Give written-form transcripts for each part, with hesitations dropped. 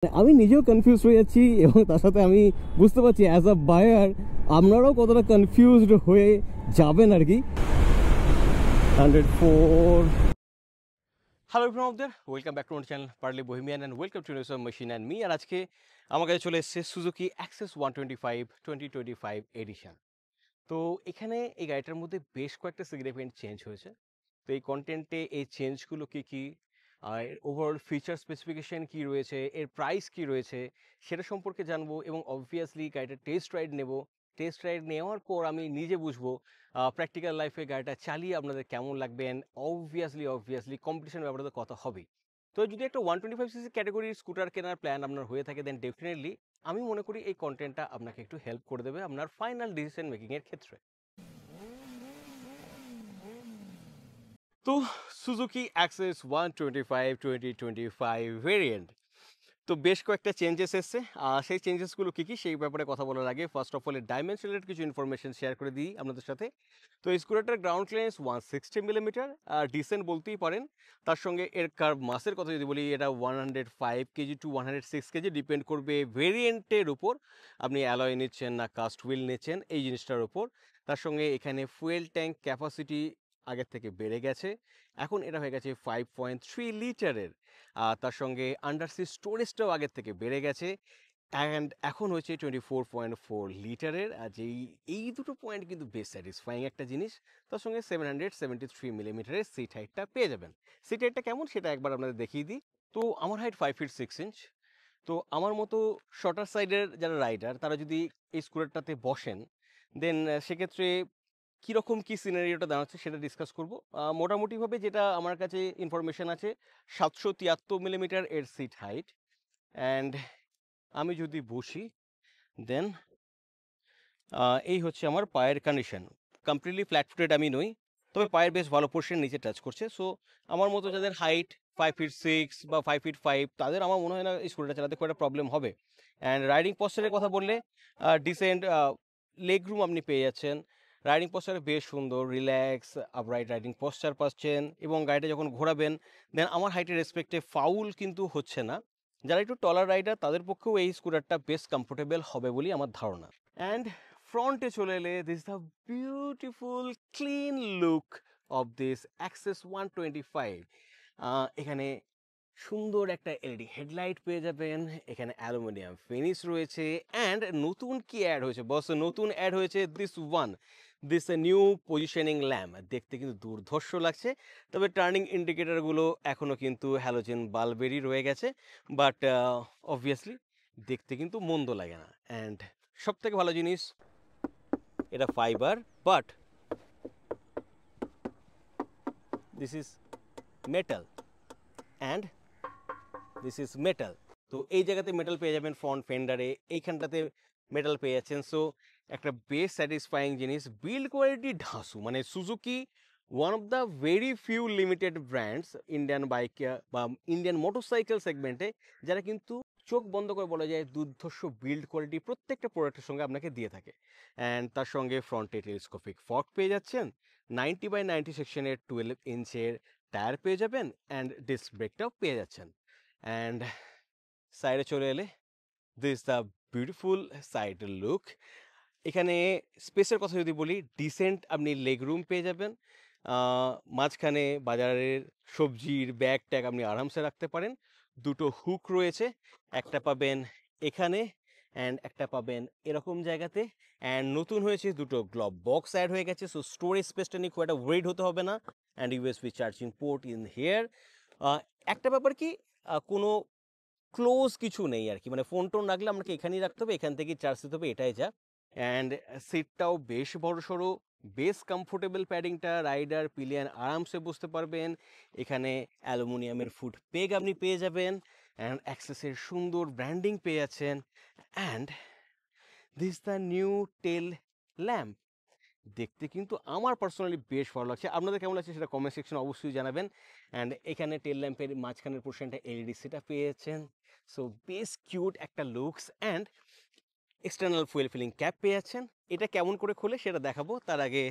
আমি নিজেও কনফিউজ হয়ে যাচ্ছি এবং তার সাথে আমি বুঝতে পারছি অ্যাজ আ বায়ার আপনারাও কতটা কনফিউজড হয়ে যাবেন আর কি। 104 hello everyone, welcome back to our channel pearly bohemian and welcome to news machine and me. আর আজকে আমার কাছে চলে এসেছে সুজুকি অ্যাক্সেস 125 2025 এডিশন। তো এখানে এই গাড়িটার মধ্যে বেশ কয়েকটা সিগনিফিকেন্ট চেঞ্জ হয়েছে। তো এই কন্টেন্টে এই চেঞ্জগুলো কী কী, আর ওভারঅল ফিচার স্পেসিফিকেশন কী রয়েছে, এর প্রাইস কী রয়েছে সেটা সম্পর্কে জানবো এবং অবভিয়াসলি গাড়িটার টেস্ট রাইড নেব। টেস্ট রাইড নেওয়ার পর আমি নিজে বুঝবো প্র্যাকটিক্যাল লাইফে গাড়িটা চালিয়ে আপনাদের কেমন লাগবে, অ্যান্ড অবভিয়াসলি কম্পিটিশন ব্যাপারে তো কথা হবেই। তো যদি একটা 125cc ক্যাটাগরির স্কুটার কেনার প্ল্যান আপনার হয়ে থাকে দেন ডেফিনেটলি আমি মনে করি এই কন্টেন্টটা আপনাকে একটু হেল্প করে দেবে আপনার ফাইনাল ডিসিশন মেকিংয়ের ক্ষেত্রে। তো সুজুকি অ্যাক্সেস 125 2025 ভেরিয়েন্ট, তো বেশ কয়েকটা চেঞ্জেস এসছে। সেই চেঞ্জেসগুলো কী কী সেই ব্যাপারে কথা বলার আগে ফার্স্ট অফ অল এর ডাইমেনশন রিলেটেড কিছু ইনফরমেশন শেয়ার করে দিই আপনাদের সাথে। তো এই স্কুটারটার গ্রাউন্ড ক্লিয়ারেন্স 160 মিলিমিটার, ডিসেন্ট বলতেই পারেন। তার সঙ্গে এর কার্ভ মাসের কথা যদি বলি, এটা 105 কেজি টু 106 কেজি, ডিপেন্ড করবে ভেরিয়েন্টের উপর আপনি অ্যালয় নিচ্ছেন না কাস্ট হুইল নিচ্ছেন এই জিনিসটার উপর। তার সঙ্গে এখানে ফুয়েল ট্যাঙ্ক ক্যাপাসিটি আগের থেকে বেড়ে গেছে, এখন এটা হয়ে গেছে 5.3 লিটারের। তার সঙ্গে আন্ডারসি স্টোরেজটাও আগের থেকে বেড়ে গেছে, অ্যান্ড এখন হচ্ছে 24.4 লিটারের। আর এই দুটো পয়েন্ট কিন্তু বেশ স্যাটিসফাইং একটা জিনিস। তার সঙ্গে 773 মিলিমিটারের সিট হাইটটা পেয়ে যাবেন। সিট হাইটটা কেমন সেটা একবার আপনাদের দেখিয়ে দিই। তো আমার হাইট 5 ফিট 6 ইঞ্চ। তো আমার মতো শর্টার সাইডের যারা রাইডার তারা যদি এই স্কুটারটাতে বসেন দেন সেক্ষেত্রে কীরকম কী সিনারিওটা দাঁড়াচ্ছে সেটা ডিসকাস করব। মোটামুটিভাবে যেটা আমার কাছে ইনফরমেশান আছে, 773 মিলিমিটার এর সিট হাইট, অ্যান্ড আমি যদি বসি দেন এই হচ্ছে আমার পায়ের কন্ডিশন। কমপ্লিটলি ফ্ল্যাট ফুটেড আমি নই, তবে পায়ের বেশ ভালো পোর্শন নিচে টাচ করছে। সো আমার মতো যাদের হাইট 5 ফিট 6 বা 5 ফিট 5 তাদের আমার মনে হয় না এই স্কুটারটা চালাতে খুব একটা প্রবলেম হবে। অ্যান্ড রাইডিং পশ্চারের কথা বললে ডিসেন্ট লেগ রুম আপনি পেয়ে যাচ্ছেন। রাইডিং পশ্চারে বেশ সুন্দর রিল্যাক্স আপরাইট রাইডিং পশ্চার পাচ্ছেন, এবং গাড়িটা যখন ঘোরাবেন দেন আমার হাইটের রেসপেক্টে ফাউল কিন্তু হচ্ছে না। যারা একটু টলার রাইডার তাদের পক্ষেও এই স্কুটারটা বেশ কমফোর্টেবল হবে বলেই আমার ধারণা। অ্যান্ড ফ্রন্টে চলে এলে this the beautiful clean look of this access 125। এখানে সুন্দর একটা এলইডি হেডলাইট পেয়ে যাবেন, এখানে অ্যালুমিনিয়াম ফিনিশ রয়েছে, অ্যান্ড নতুন কি অ্যাড হয়েছে বস, নতুন অ্যাড হয়েছে দিস নিউ পজিশনিং ল্যাম্প। দেখতে কিন্তু দুর্ধর্ষ লাগছে, তবে টার্নিং ইন্ডিকেটারগুলো এখনও কিন্তু হ্যালোজেন বাল্বেরই রয়ে গেছে, বাট অবভিয়াসলি দেখতে কিন্তু মন্দ লাগে না। অ্যান্ড সব থেকে ভালো জিনিস, এটা fibre, but this is metal and this is metal. তো এই জায়গাতে মেটাল পেয়ে যাবেন ফ্রন্ট ফেন্ডারে, এইখানটাতে মেটাল পেয়ে যাচ্ছেন। সো একটা বেশ স্যাটিসফাইং জিনিস। বিল্ড কোয়ালিটি ঢাসু, মানে Suzuki one of the very few limited brands Indian bike বা ইন্ডিয়ান মোটরসাইকেল সেগমেন্টে যারা কিন্তু চোখ বন্ধ করে বলা যায় দুর্ধর্ষ বিল্ড কোয়ালিটি প্রত্যেকটা প্রোডাক্টের সঙ্গে আপনাকে দিয়ে থাকে। অ্যান্ড তার সঙ্গে ফ্রন্টে টেলিস্কোপিক ফগ পেয়ে যাচ্ছেন, 90/90 সেকশনের 12 ইঞ্চের টায়ার পেয়ে যাবেন, অ্যান্ড ডিস্ক ব্রেকটাও পেয়ে যাচ্ছেন। অ্যান্ড সাইডে চলে এলে this the beautiful side look. এখানে স্পেসের কথা যদি বলি, ডিসেন্ট আপনি লেগ রুম পেয়ে যাবেন, মাঝখানে বাজারের সবজির ব্যাগ ট্যাগ আপনি আরামসে রাখতে পারেন। দুটো হুক রয়েছে, একটা পাবেন এখানে অ্যান্ড একটা পাবেন এরকম জায়গাতে। অ্যান্ড নতুন হয়েছে দুটো গ্লভ বক্স অ্যাড হয়ে গেছে, সো স্টোরেজ স্পেসটা নিয়ে খুব একটা ওয়েট হতে হবে না। And USB charging port in here. একটা ব্যাপার কি, কোনো ক্লোজ কিছু নেই আর কি, মানে ফোন টোন রাখলে আপনাকে এখানেই রাখতে হবে, এখান থেকেই চার্জ দিতে হবে, এটাই যা। অ্যান্ড সিটটাও বেশ বড় সড়ো, বেশ কমফোর্টেবল প্যাডিংটা, রাইডার পিলিয়ান আরামসে বসতে পারবেন। এখানে অ্যালুমিনিয়ামের ফুট পেগ আপনি পেয়ে যাবেন, অ্যান্ড অ্যাক্সেসের সুন্দর ব্র্যান্ডিং পেয়ে যাচ্ছেন। And this the new tell lamp, দেখতে কিন্তু আমার পার্সোনালি বেশ ভালো লাগছে। আপনাদের কেমন লাগছে সেটা কমেন্ট সেকশনে অবশ্যই জানাবেন। অ্যান্ড এখানে টেল ল্যাম্পের মাঝখানের পোর্শনটা এলইডি সেটা পেয়ে যাচ্ছেন, সো বেশ কিউট একটা looks. And external fuel filling cap পেয়ে যাচ্ছেন। এটা কেমন করে খোলে সেটা দেখাবো, তার আগে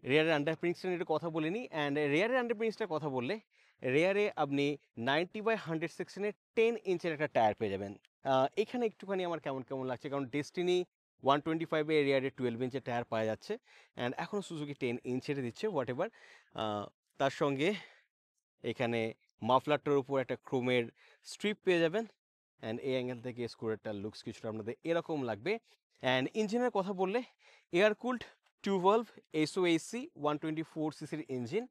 রেয়ারের আন্ডারপ্রিন্সটা নিয়ে একটু কথা বলে নিই। অ্যান্ড রেয়ারের আন্ডারপ্রিন্সটার কথা বললে রেয়ারে আপনি 90/100 সেকশনের 10 ইঞ্চের একটা টায়ার পেয়ে যাবেন। এখানে একটুখানি আমার কেমন কেমন লাগছে, কারণ ডেস্টিনি 125 এ রেয়ারে 12 ইঞ্চের টায়ার পাওয়া যাচ্ছে, অ্যান্ড এখনও সুজুকি 10 ইঞ্চের দিচ্ছে হোয়াট এভার। তার সঙ্গে এখানে মাফলারটার উপর একটা ক্রোমের স্ট্রিপ পেয়ে যাবেন, অ্যান্ড এই অ্যাঙ্গেল থেকে স্কুটারটার লুকস কিছুটা আপনাদের এরকম লাগবে। অ্যান্ড ইঞ্জিনের কথা বললে এয়ার কুলড 2 valve SOAC 124 সিসির ইঞ্জিন,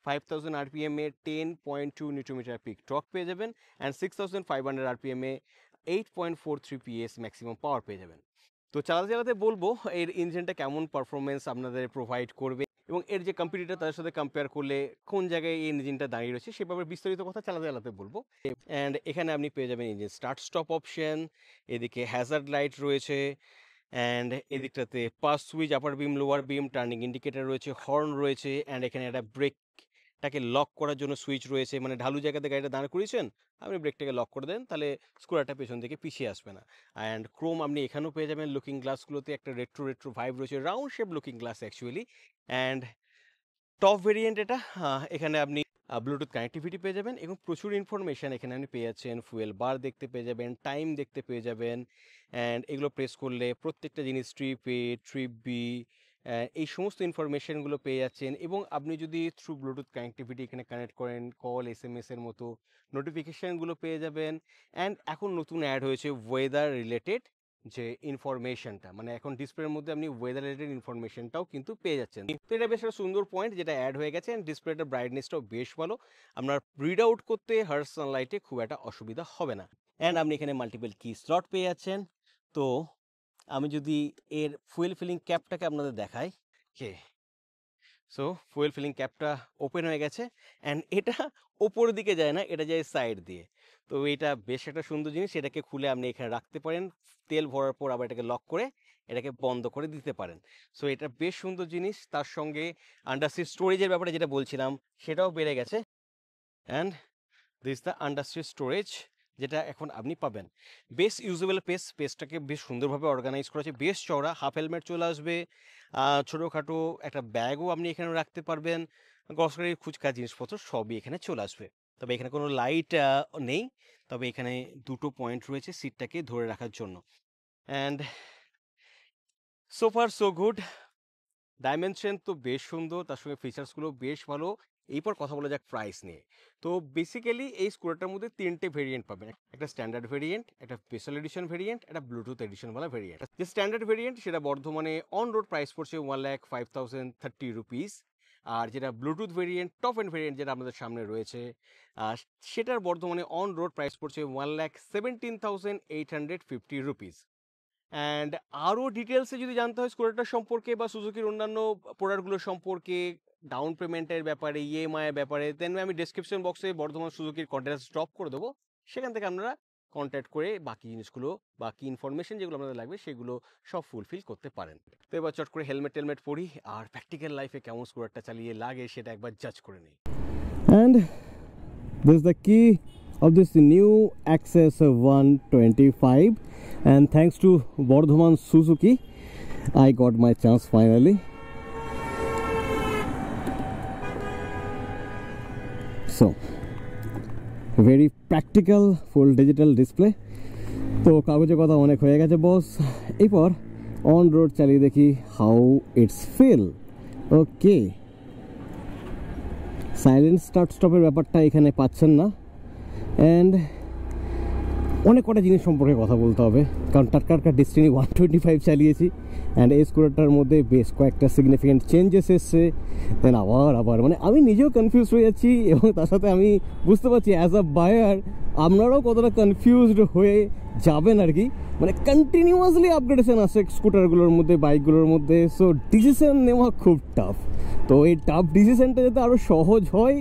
5000 RPM এ 10.2 নিউটন পিক টর্ক পেয়ে যাবেন, and 6500 RPM A 8.43 PS maximum power পেয়ে যাবেন। তো চালাতে চালাতে বলবো এর ইঞ্জিনটা কেমন পারফরমেন্স আপনাদের প্রোভাইড করবে, এবং এর যে কম্পিটিটর তাদের সাথে কম্পেয়ার করলে কোন জায়গায় এই ইঞ্জিনটা দাঁড়িয়ে রয়েছে সে ব্যাপারে বিস্তারিত কথা চালাতে চালাতে বলবো। অ্যান্ড এখানে আপনি পেয়ে যাবেন ইঞ্জিন স্টার্ট স্টপ অপশন, এদিকে হ্যাজার্ড লাইট রয়েছে, অ্যান্ড এদিকটাতে pass switch, upper beam, lower beam, turning indicator রয়েছে, হর্ন রয়েছে, অ্যান্ড এখানে একটা ব্রেকটাকে লক করার জন্য সুইচ রয়েছে, মানে ঢালু জায়গাতে গাড়িটা দাঁড় করিয়েছেন, আপনি ব্রেকটাকে লক করে দেন, তাহলে স্কুটারটা পেছন থেকে পিছিয়ে আসবে না। অ্যান্ড ক্রোম আপনি এখানেও পেয়ে যাবেন, লুকিং গ্লাসগুলোতে একটা রেট্রো ভাইব রয়েছে, round shape looking glass actually. And top variant এটা, এখানে আপনি ব্লুটুথ কানেক্টিভিটি পেয়ে যাবেন, এবং প্রচুর ইনফরমেশান এখানে আপনি পেয়ে যাচ্ছেন, ফুয়েল বার দেখতে পেয়ে যাবেন, টাইম দেখতে পেয়ে যাবেন, অ্যান্ড এগুলো প্রেস করলে প্রত্যেকটা জিনিস ট্রিপ এ, ট্রিপ বি, এই সমস্ত ইনফরমেশানগুলো পেয়ে যাচ্ছেন। এবং আপনি যদি থ্রু ব্লুটুথ কানেক্টিভিটি এখানে কানেক্ট করেন, কল, SMS এর মতো নোটিফিকেশানগুলো পেয়ে যাবেন। অ্যান্ড এখন নতুন অ্যাড হয়েছে ওয়েদার রিলেটেড যে ইনফরমেশনটা, মানে এখন ডিসপ্লের মধ্যে আপনি ওয়েদার রিলেটেড ইনফরমেশনটাও কিন্তু পেয়ে যাচ্ছেন। তো এটা বেশ একটা সুন্দর পয়েন্ট যেটা অ্যাড হয়ে গেছে, অ্যান্ড ডিসপ্লেটার ব্রাইটনেসটাও বেশ ভালো, আপনার রিড আউট করতে হার্স সানলাইটে খুব একটা অসুবিধা হবে না। অ্যান্ড আপনি এখানে মাল্টিপল কি স্লট পেয়ে যাচ্ছেন। তো আমি যদি এর ফুয়েল ফিলিং ক্যাপটাকে আপনাদের দেখাই, সো ফুয়েল ফিলিং ক্যাপটা ওপেন হয়ে গেছে, অ্যান্ড এটা ওপরের দিকে যায় না, এটা যায় সাইড দিয়ে। তো এটা বেশ একটা সুন্দর জিনিস, এটাকে খুলে আপনি এখানে রাখতে পারেন, তেল ভরার পর আবার এটাকে লক করে এটাকে বন্ধ করে দিতে পারেন। সো এটা বেশ সুন্দর জিনিস। তার সঙ্গে আন্ডারসিট স্টোরেজের ব্যাপারে যেটা বলছিলাম সেটাও বেড়ে গেছে, অ্যান্ড দিস দ্য আন্ডারসিট স্টোরেজ যেটা এখন আপনি পাবেন। বেশ ইউজেবল স্পেসটাকে বেশ সুন্দরভাবে অর্গানাইজ করা আছে, বেশ চওড়া, হাফ হেলমেট চলে আসবে, ছোটোখাটো একটা ব্যাগও আপনি এখানে রাখতে পারবেন, গ্রসারির খুচকা জিনিসপত্র সবই এখানে চলে আসবে। তবে এখানে কোনো লাইট নেই, তবে এখানে দুটো পয়েন্ট রয়েছে সিটটাকে ধরে রাখার জন্য। And so far so good, dimension তো বেশ সুন্দর, তার সঙ্গে ফিচার্সগুলো বেশ ভালো। এরপর কথা বলা যাক প্রাইস নিয়ে। তো বেসিক্যালি এই স্কুটারটার মধ্যে 3টে ভেরিয়েন্ট পাবেন, একটা স্ট্যান্ডার্ড ভেরিয়েন্ট, একটা স্পেশাল এডিশন ভেরিয়েন্ট, একটা ব্লুটুথ এডিশনওয়ালা ভেরিয়েন্ট। যে স্ট্যান্ডার্ড ভেরিয়েন্ট সেটা বর্ধমানে অন রোড প্রাইস পড়ছে 1,05,030 রুপিস, আর যেটা Bluetooth variant, top and variant যেটা আমাদের সামনে রয়েছে, সেটার বর্ধমানে অন রোড প্রাইস পড়ছে 1,17,850 রুপিস। অ্যান্ড আরও ডিটেলসে যদি জানতে হয় স্কুটারটার সম্পর্কে বা সুজুকির অন্যান্য প্রোডাক্টগুলোর সম্পর্কে, ডাউন পেমেন্টের ব্যাপারে, EMI এর ব্যাপারে, দেন আমি ডেসক্রিপশন বক্সে বর্ধমান সুজুকির কন্ট্যাক্ট ড্রপ করে দেবো, সেখান থেকে আপনারা কন্ট্যাক্ট করে বাকি জিনিসগুলো, বাকি ইনফরমেশন যেগুলো আপনাদের লাগবে সেগুলো সব ফুলফিল করতে পারেন। তো এবার চট করে হেলমেট টেলমেট পরি, আর প্র্যাকটিক্যাল লাইফে কেমন স্কুটারটা চালিয়ে লাগে সেটা একবার জাজ করে নিই। And this is the key of this new Access 125, and thanks to Bardhaman Suzuki I got my chance finally. So very practical full digital display. তো কাগজের কথা অনেক হয়ে গেছে বস, এরপর অন রোড চালিয়ে দেখি how it's feel. Okay, silent start স্টপের ব্যাপারটা এখানে পাচ্ছেন না, অ্যান্ড অনেক কটা জিনিস সম্পর্কে কথা বলতে হবে, কারণ টাটকার ডেস্টিনি 125 চালিয়েছি, অ্যান্ড এই স্কুটারটার মধ্যে বেশ কয়েকটা সিগনিফিকেন্ট চেঞ্জেস এসছে। দেন আবার মানে আমি নিজেও কনফিউজ হয়ে যাচ্ছি, এবং তার সাথে আমি বুঝতে পারছি অ্যাজ আ বায়ার আপনারাও কতটা কনফিউজড হয়ে যাবেন আর কি, মানে কন্টিনিউয়াসলি আপগ্রেডেশন আসে স্কুটারগুলোর মধ্যে, বাইকগুলোর মধ্যে। সো ডিসিশন নেওয়া খুব টাফ, তো এই টাফ ডিসিশনটা যাতে আরও সহজ হয়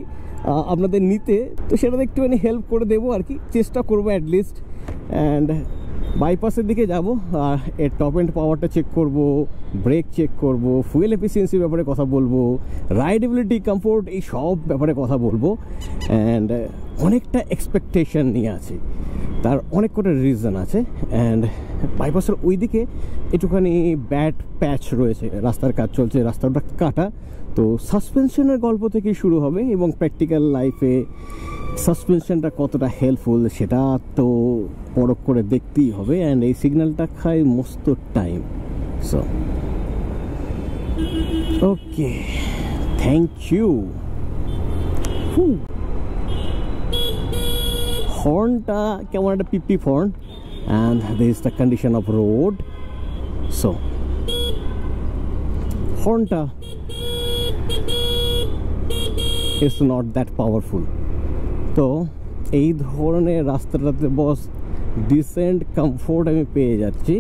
আপনাদের নিতে, তো সেটাতে একটুখানি হেল্প করে দেবো আর কি, চেষ্টা করবো অ্যাটলিস্ট। অ্যান্ড বাইপাসের দিকে যাব, আর এর টপ এন্ড পাওয়ারটা চেক করব, ব্রেক চেক করব, ফুয়েল এফিসিয়েন্সির ব্যাপারে কথা বলবো, রাইডেবিলিটি, কমফোর্ট, এই সব ব্যাপারে কথা বলবো। অ্যান্ড অনেকটা এক্সপেকটেশন নিয়ে আছি। তার অনেক কটা রিজন আছে। অ্যান্ড বাইপাসের ওইদিকে একটুখানি ব্যাড প্যাচ রয়েছে, রাস্তার কাজ চলছে, রাস্তাটা কাটা। তো সাসপেনশনের গল্প থেকেই শুরু হবে এবং প্র্যাকটিক্যাল লাইফে সাসপেনশনটা কতটা হেল্পফুল সেটা তো পরখ করে দেখতেই হবে। অ্যান্ড এই সিগন্যালটা খায় মস্ত time. So okay, thank you. হর্নটা কেমন একটা পিপি horn, and this is the condition of road. So হর্নটা ইজ নট দ্যাট পাওয়ারফুল। তো এই ধরনের রাস্তাটাতে বস ডিসেন্ট কমফোর্ট আমি পেয়ে যাচ্ছি,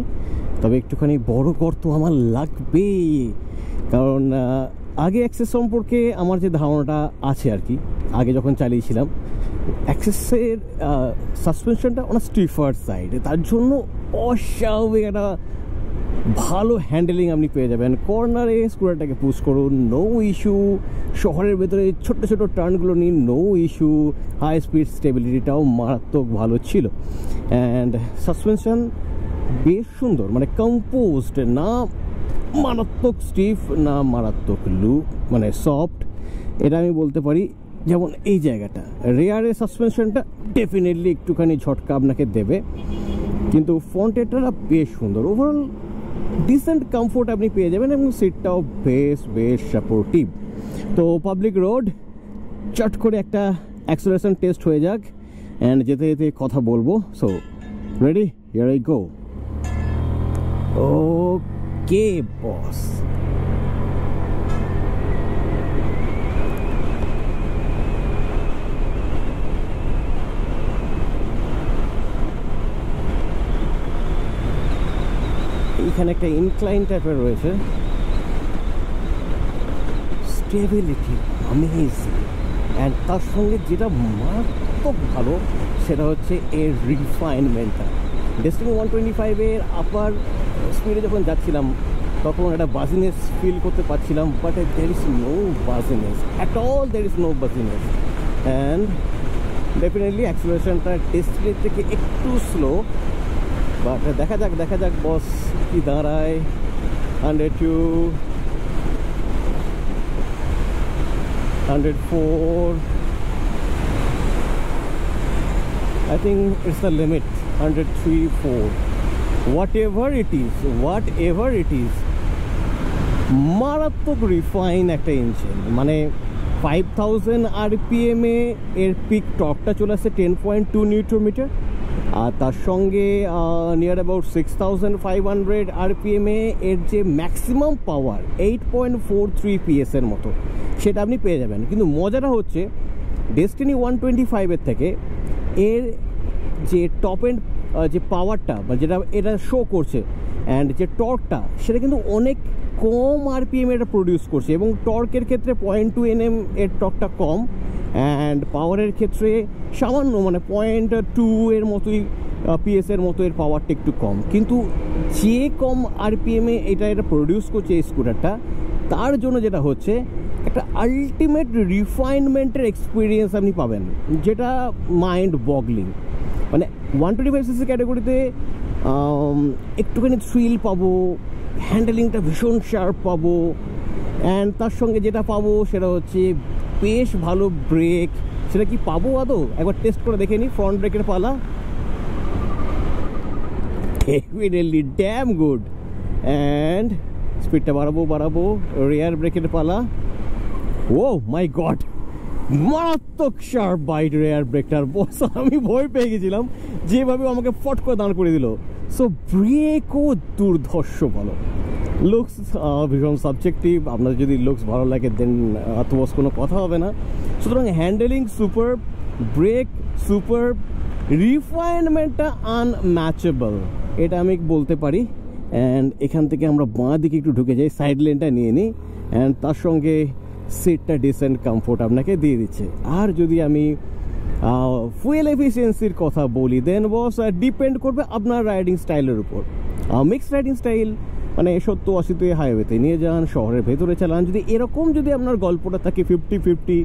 তবে একটুখানি বড় গর্ত আমার লাগবেই। কারণ আগে অ্যাক্সেস সম্পর্কে আমার যে ধারণাটা আছে আর কি, আগে যখন চালিয়েছিলাম অ্যাক্সেসের সাসপেনশনটা অনেক স্টিফার সাইডে, তার জন্য অস্বাভাবিক একটা ভালো হ্যান্ডেলিং আপনি পেয়ে যাবেন। কর্নারে স্কুটারটাকে পুশ করুন, নো ইস্যু। শহরের ভেতরে ছোট্ট ছোট টার্নগুলো নিন, নো ইস্যু। হাই স্পিড স্টেবিলিটিটাও মারাত্মক ভালো ছিল। অ্যান্ড সাসপেনশন বেশ সুন্দর, মানে কম্পোজড, না মারাত্মক স্টিফ না মারাত্মক লুক, মানে সফট, এটা আমি বলতে পারি। যেমন এই জায়গাটা রেয়ারের সাসপেনশনটা ডেফিনেটলি একটুখানি ঝটকা আপনাকে দেবে, কিন্তু ফ্রন্ট এটার বেশ সুন্দর। ওভারঅল ডিসেন্ট কমফোর্ট আপনি পেয়ে যাবেন এবং সিটটাও বেশ বেশ সাপোর্টিভ। তো পাবলিক রোড, চট করে একটা অ্যাক্সেলারেশন টেস্ট হয়ে যাক, অ্যান্ড যেতে যেতে কথা বলবো। So ready, here I go. Okay boss, এখানে একটা ইনক্লাইন টাইপের রয়েছে, স্টেবিলিটি অ্যামেজিং। অ্যান্ড তার সঙ্গে যেটা মারাত্মক ভালো সেটা হচ্ছে এর রিফাইনমেন্টটা। ডেস্টিনি 125-এর আপার স্পিডে যখন যাচ্ছিলাম তখন একটা বাজিনেস ফিল করতে পারছিলাম, but there is no buzziness at all, there is no buzziness. And definitely অ্যাক্সিলারেশনটা ডেস্টিনির থেকে একটু স্লো, বাট দেখা যাক বস কি দাঁড়ায়। 102, 104, I think it's the limit. 103, 4, whatever it is, মারাত্মক রিফাইন একটা ইঞ্জিন। মানে 5000 RPM এর পিক টর্কটা চলে আসছে 10.2 নিউটন মিটার, আর তার সঙ্গে নিয়ার অ্যাবাউট 6500 RPM এর যে ম্যাক্সিমাম পাওয়ার 8.43 PS এর মতো, সেটা আপনি পেয়ে যাবেন। কিন্তু মজাটা হচ্ছে ডেস্টিনি 125-এর থেকে এর যে টপ এন্ড যে পাওয়ারটা বা যেটা এটা শো করছে অ্যান্ড যে টর্কটা, সেটা কিন্তু অনেক কম RPM এটা প্রডিউস করছে। এবং টর্কের ক্ষেত্রে 0.2 Nm এর টর্কটা কম, অ্যান্ড পাওয়ারের ক্ষেত্রে সামান্য, মানে 0.2 এর মতোই PS এর মতো এর পাওয়ারটা একটু কম। কিন্তু যে কম RPM এটা প্রডিউস করছে এই স্কুটারটা, তার জন্য যেটা হচ্ছে একটা আলটিমেট রিফাইনমেন্টের এক্সপিরিয়েন্স আপনি পাবেন, যেটা মাইন্ড বগলিং। মানে 125cc ক্যাটাগরিতে একটুখানি থ্রিল পাবো, হ্যান্ডেলিংটা ভীষণ শার্প পাবো, অ্যান্ড তার সঙ্গে যেটা পাবো সেটা হচ্ছে বেশ ভালো ব্রেক। সেটা কি পাবো আদৌ? একবার টেস্ট করে দেখে নিই। ফ্রন্ট ব্রেকের পালা ডেফিনেটলি ড্যাম গুড, অ্যান্ড স্পিডটা বাড়াবো। রিয়ার ব্রেকের পালা, ও মাই গড, মারাত্মক শার্প বাইট রেয়ার ব্রেকটার বস। আমি ভয় পেয়ে গেছিলাম যেভাবে আমাকে ফট করে দাঁড় করে দিল। সো ব্রেকও দুর্ধর্ষ ভালো। লুকস ভীষণ সাবজেক্টিভ, আপনাদের যদি লুকস ভালো লাগে দেন তো বস কোনো কথা হবে না। সুতরাং হ্যান্ডেলিং সুপার, ব্রেক সুপার, রিফাইনমেন্টটা আনম্যাচেবল, এটা আমি বলতে পারি। অ্যান্ড এখান থেকে আমরা বাঁ দিকে একটু ঢুকে যাই, সাইড লেনটা নিয়ে নিই, অ্যান্ড তার সঙ্গে সিটটা ডিসেন্ট কমফোর্ট আপনাকে দিয়ে দিচ্ছে। আর যদি আমি ফুয়েল এফিসিয়েন্সির কথা বলি, দেন বস ডিপেন্ড করবে আপনার রাইডিং স্টাইলের উপর। মিক্সড রাইডিং স্টাইল, মানে 70-80-তে হাইওয়েতে নিয়ে যান, শহরের ভেতরে চালান, যদি এরকম যদি আপনার গল্পটা থাকে 50-50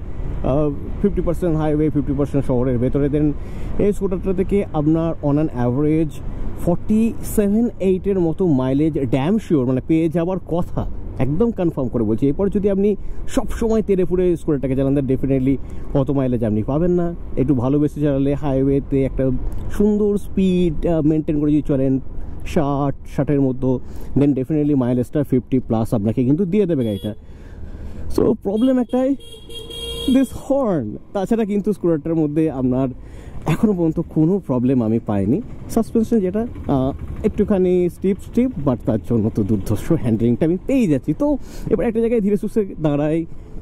50% হাইওয়ে, 50% শহরের ভেতরে। দেন এই স্কুটারটা থেকে আপনার অন অ্যান অ্যাভারেজ 47-8 মতো মাইলেজ ড্যাম শিওর মানে পেয়ে যাওয়ার কথা, একদম কনফার্ম করে বলছি। এরপর যদি আপনি সবসময় তেরে ফুরে স্কুটারটাকে চালান দেন ডেফিনেটলি অত মাইলেজ আপনি পাবেন না। একটু ভালোবেসে চালালে হাইওয়েতে একটা সুন্দর স্পিড মেনটেন করে যদি চলেন 60-60-এর মতো, দেন ডেফিনেটলি মাইলেজটা 50+ আপনাকে কিন্তু দিয়ে দেবে গাড়িটা। সো প্রবলেম একটাই, দিস হর্ন। তাছাড়া কিন্তু স্কুটারটার মধ্যে আপনার এখনও পর্যন্ত কোনো প্রবলেম আমি পাইনি। সাসপেনশন যেটা একটুখানি স্টিপ বাট তার জন্য তো দুর্ধর্ষ হ্যান্ডলিংটা আমি পেয়ে যাচ্ছি। তো এবার একটা জায়গায় ধীরে সুস্থে দাঁড়াই,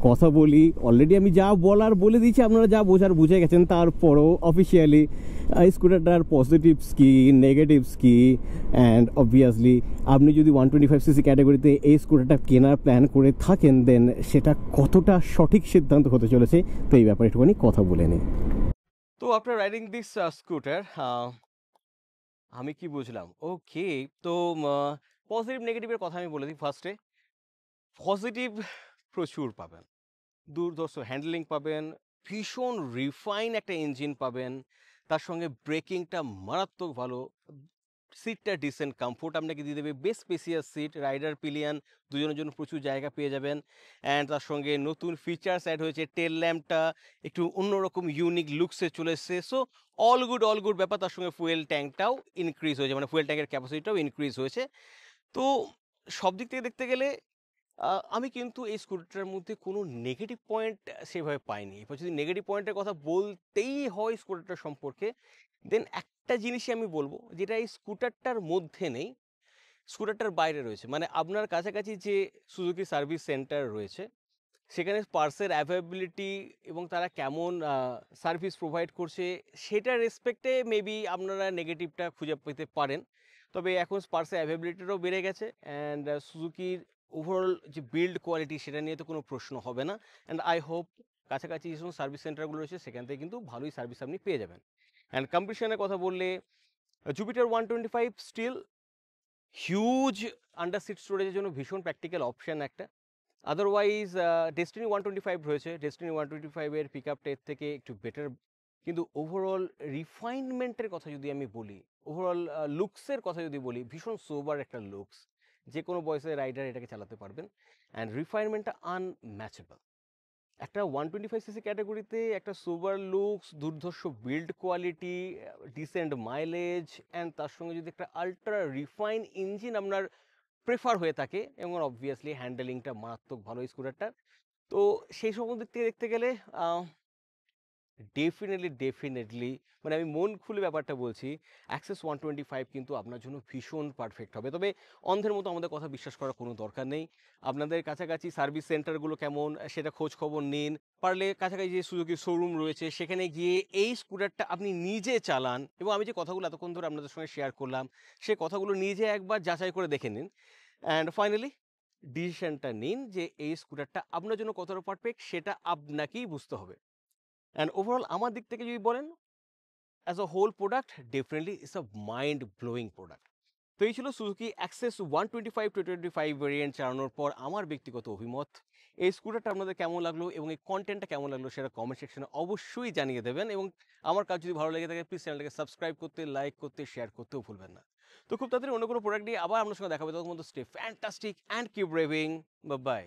কথা বলি। অলরেডি আমি যা বলার বলে দিয়েছি, আপনারা যা বোঝার বুঝে গেছেন। তারপরও অফিসিয়ালি স্কুটারটার পজিটিভস কী, নেগেটিভস কী, অ্যান্ড অবভিয়াসলি আপনি যদি 125cc ক্যাটাগরিতে এই স্কুটারটা কেনার প্ল্যান করে থাকেন, দেন সেটা কতটা সঠিক সিদ্ধান্ত হতে চলেছে, তো এই ব্যাপারে একটুখানি কথা বলে নিই। তো আফটার রাইডিং দিস স্কুটার আমি কি বুঝলাম? ওকে, তো পজিটিভ নেগেটিভের কথা আমি বলে দিই ফার্স্টে। পজিটিভ প্রচুর পাবেন, দুর্ধর্ষ হ্যান্ডলিং পাবেন, ভীষণ রিফাইন একটা ইঞ্জিন পাবেন, তার সঙ্গে ব্রেকিংটা মারাত্মক ভালো, সিটটা ডিসেন্ট কমফোর্ট আপনাকে দিয়ে দেবে, বেশ স্পেসিয়াস সিট, রাইডার পিলিয়ন দুজনের জন্য প্রচুর জায়গা পেয়ে যাবেন। অ্যান্ড তার সঙ্গে নতুন ফিচার্স অ্যাড হয়েছে, টেল ল্যাম্পটা একটু অন্যরকম ইউনিক লুকসে চলে এসছে। সো অল গুড ব্যাপার। তার সঙ্গে ফুয়েল ট্যাঙ্কটাও ইনক্রিজ হয়েছে, মানে ফুয়েল ট্যাঙ্কের ক্যাপাসিটিটাও ইনক্রিজ হয়েছে। তো সব দিক থেকে দেখতে গেলে আমি কিন্তু এই স্কুটারটার মধ্যে কোনো নেগেটিভ পয়েন্ট সেভাবে পাইনি। এবার যদি নেগেটিভ পয়েন্টের কথা বলতেই হয় স্কুটারটা সম্পর্কে, দেন একটা জিনিসই আমি বলবো, যেটা এই স্কুটারটার মধ্যে নেই, স্কুটারটার বাইরে রয়েছে। মানে আপনার কাছাকাছি যে সুজুকি সার্ভিস সেন্টার রয়েছে, সেখানে পার্টসের অ্যাভেলেবিলিটি এবং তারা কেমন সার্ভিস প্রোভাইড করছে, সেটার রেসপেক্টে মেবি আপনারা নেগেটিভটা খুঁজে পেতে পারেন। তবে এখন পার্টসের অ্যাভেলেবিলিটিটাও বেড়ে গেছে, অ্যান্ড সুজুকির ওভারঅল যে বিল্ড কোয়ালিটি, সেটা নিয়ে তো কোনো প্রশ্ন হবে না। অ্যান্ড আই হোপ কাছাকাছি যে সমস্ত সার্ভিস সেন্টারগুলো রয়েছে, সেখান থেকে কিন্তু ভালোই সার্ভিস আপনি পেয়ে যাবেন। অ্যান্ড কম্পিটিশনের কথা বললে, Jupiter 125 still huge under seat স্টোরেজের জন্য ভীষণ প্র্যাকটিক্যাল অপশান একটা। আদারওয়াইজ ডেস্টিনি 125 রয়েছে, ডেস্টিনি 125-এর পিক আপটা এর থেকে একটু বেটার। কিন্তু ওভারঅল রিফাইনমেন্টের কথা যদি আমি বলি, ওভারঅল লুকসের কথা যদি বলি, ভীষণ সোবার একটা লুকস, যে কোনো বয়সের রাইডার এটাকে চালাতে পারবেন। অ্যান্ড রিফাইনমেন্টটা আনম্যাচেবল। একটা 125cc ক্যাটাগরিতে একটা সোবার লুকস, দুর্ধর্ষ build quality, decent mileage, and তার সঙ্গে যদি একটা আল্ট্রা রিফাইন ইঞ্জিন আপনার প্রেফার হয়ে থাকে, এবং অবভিয়াসলি হ্যান্ডেলিংটা মারাত্মক ভালো এই স্কুটারটার। তো সেই সব দিক থেকে দেখতে গেলে ডেফিনেটলি মানে আমি মন খুলে ব্যাপারটা বলছি, অ্যাক্সেস 125 কিন্তু আপনার জন্য ভীষণ পারফেক্ট হবে। তবে অন্ধের মতো আমাদের কথা বিশ্বাস করার কোনো দরকার নেই। আপনাদের কাছাকাছি সার্ভিস সেন্টারগুলো কেমন, সেটা খোঁজ খবর নিন। পারলে কাছাকাছি যে সুজুকি শোরুম রয়েছে, সেখানে গিয়ে এই স্কুটারটা আপনি নিজে চালান, এবং আমি যে কথাগুলো এতক্ষণ ধরে আপনাদের সঙ্গে শেয়ার করলাম, সে কথাগুলো নিজে একবার যাচাই করে দেখে নিন। অ্যান্ড ফাইনালি ডিসিশনটা নিন যে এই স্কুটারটা আপনার জন্য কতটা পারফেক্ট, সেটা আপনাকেই বুঝতে হবে। অ্যান্ড ওভারঅল আমার দিক থেকে যদি বলেন, as a whole product definitely it's a mind blowing product. তো এই ছিল সুজুকি অ্যাক্সেস 125 ভেরিয়েন্ট চালানোর পর আমার ব্যক্তিগত অভিমত। এই স্কুটারটা আপনাদের কেমন লাগলো এবং এই কন্টেন্টটা কেমন লাগলো, সেটা কমেন্ট সেকশনে অবশ্যই জানিয়ে দেবেন। এবং আমার কাজ যদি ভালো লেগে থাকে, প্লিজ চ্যানেলটাকে সাবস্ক্রাইব করতে, লাইক করতে, শেয়ার করতেও ভুলবেন না। তো খুব তাড়াতাড়ি অন্য কোনো প্রোডাক্ট নিয়ে আবার আপনার সঙ্গে দেখা হবে। তখন মতো stay fantastic and keep revving. Bye by.